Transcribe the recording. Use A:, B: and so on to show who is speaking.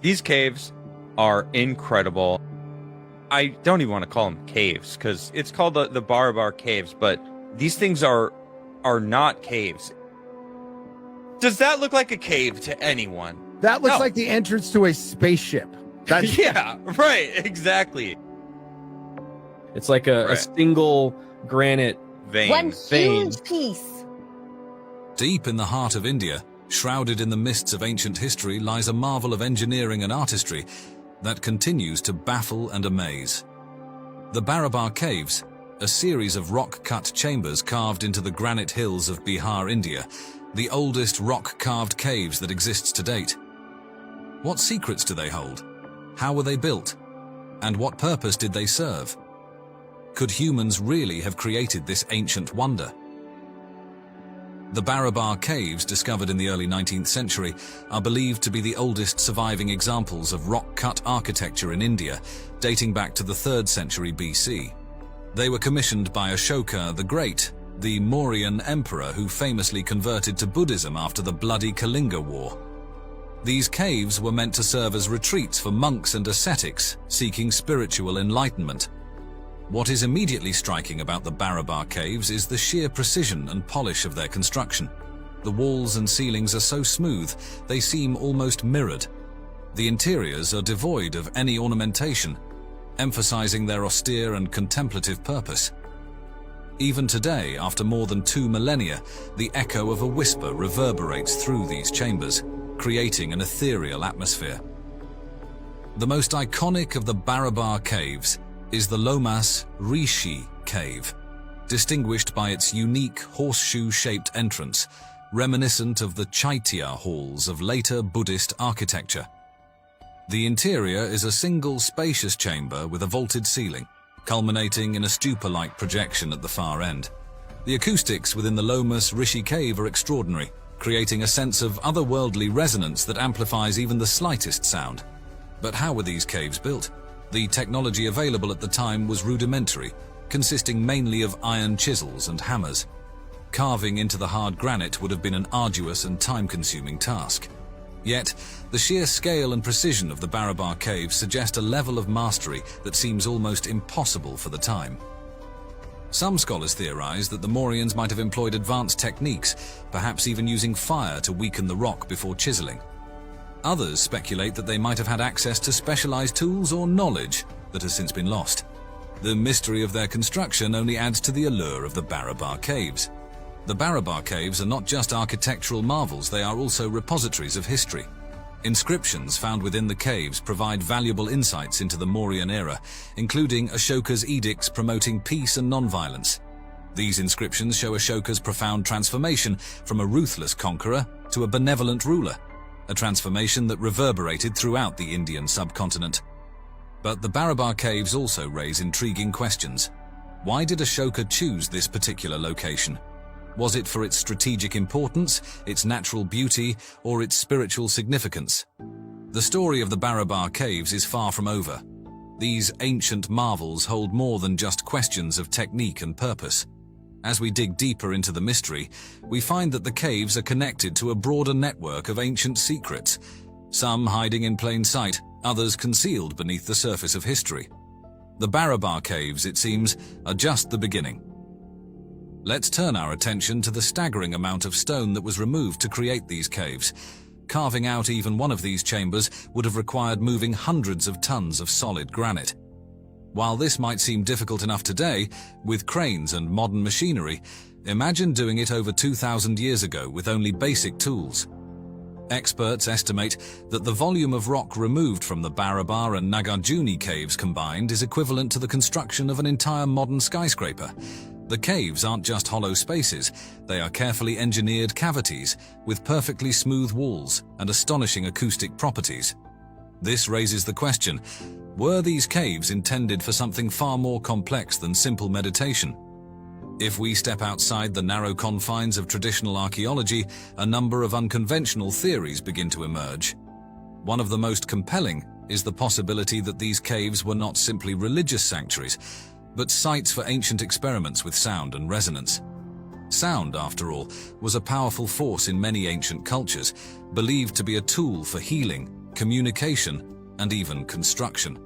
A: These caves are incredible. I don't even want to call them caves because it's called the Barabar Caves, but these things are not caves. Does that look like a cave to anyone?
B: That looks
A: No.
B: like the entrance to a spaceship. That's
A: Yeah, right, exactly.
C: It's like a single granite
A: Vein.
D: One
C: vein.
D: huge piece.
E: Deep in the heart of India, shrouded in the mists of ancient history, lies a marvel of engineering and artistry that continues to baffle and amaze. The Barabar Caves, a series of rock-cut chambers carved into the granite hills of Bihar, India, the oldest rock-carved caves that exists to date. What secrets do they hold? How were they built? And what purpose did they serve? Could humans really have created this ancient wonder? The Barabar Caves, discovered in the early 19th century, are believed to be the oldest surviving examples of rock-cut architecture in India, dating back to the 3rd century BC. They were commissioned by Ashoka the Great, the Mauryan Emperor who famously converted to Buddhism after the bloody Kalinga War. These caves were meant to serve as retreats for monks and ascetics seeking spiritual enlightenment. What is immediately striking about the Barabar Caves is the sheer precision and polish of their construction. The walls and ceilings are so smooth, they seem almost mirrored. The interiors are devoid of any ornamentation, emphasizing their austere and contemplative purpose. Even today, after more than 2 millennia, the echo of a whisper reverberates through these chambers, creating an ethereal atmosphere. The most iconic of the Barabar Caves is the Lomas Rishi Cave, distinguished by its unique horseshoe-shaped entrance, reminiscent of the Chaitya halls of later Buddhist architecture. The interior is a single spacious chamber with a vaulted ceiling, culminating in a stupa-like projection at the far end. The acoustics within the Lomas Rishi Cave are extraordinary, creating a sense of otherworldly resonance that amplifies even the slightest sound. But how were these caves built? The technology available at the time was rudimentary, consisting mainly of iron chisels and hammers. Carving into the hard granite would have been an arduous and time-consuming task. Yet, the sheer scale and precision of the Barabar Caves suggest a level of mastery that seems almost impossible for the time. Some scholars theorize that the Mauryans might have employed advanced techniques, perhaps even using fire to weaken the rock before chiseling. Others speculate that they might have had access to specialized tools or knowledge that has since been lost. The mystery of their construction only adds to the allure of the Barabar Caves. The Barabar Caves are not just architectural marvels, they are also repositories of history. Inscriptions found within the caves provide valuable insights into the Mauryan era, including Ashoka's edicts promoting peace and non-violence. These inscriptions show Ashoka's profound transformation from a ruthless conqueror to a benevolent ruler, a transformation that reverberated throughout the Indian subcontinent. But the Barabar Caves also raise intriguing questions. Why did Ashoka choose this particular location? Was it for its strategic importance, its natural beauty, or its spiritual significance? The story of the Barabar Caves is far from over. These ancient marvels hold more than just questions of technique and purpose. As we dig deeper into the mystery, we find that the caves are connected to a broader network of ancient secrets, some hiding in plain sight, others concealed beneath the surface of history. The Barabar Caves, it seems, are just the beginning. Let's turn our attention to the staggering amount of stone that was removed to create these caves. Carving out even one of these chambers would have required moving hundreds of tons of solid granite. While this might seem difficult enough today, with cranes and modern machinery, imagine doing it over 2,000 years ago with only basic tools. Experts estimate that the volume of rock removed from the Barabar and Nagarjuni caves combined is equivalent to the construction of an entire modern skyscraper. The caves aren't just hollow spaces, they are carefully engineered cavities with perfectly smooth walls and astonishing acoustic properties. This raises the question, were these caves intended for something far more complex than simple meditation? If we step outside the narrow confines of traditional archaeology, a number of unconventional theories begin to emerge. One of the most compelling is the possibility that these caves were not simply religious sanctuaries, but sites for ancient experiments with sound and resonance. Sound, after all, was a powerful force in many ancient cultures, believed to be a tool for healing, communication, and even construction.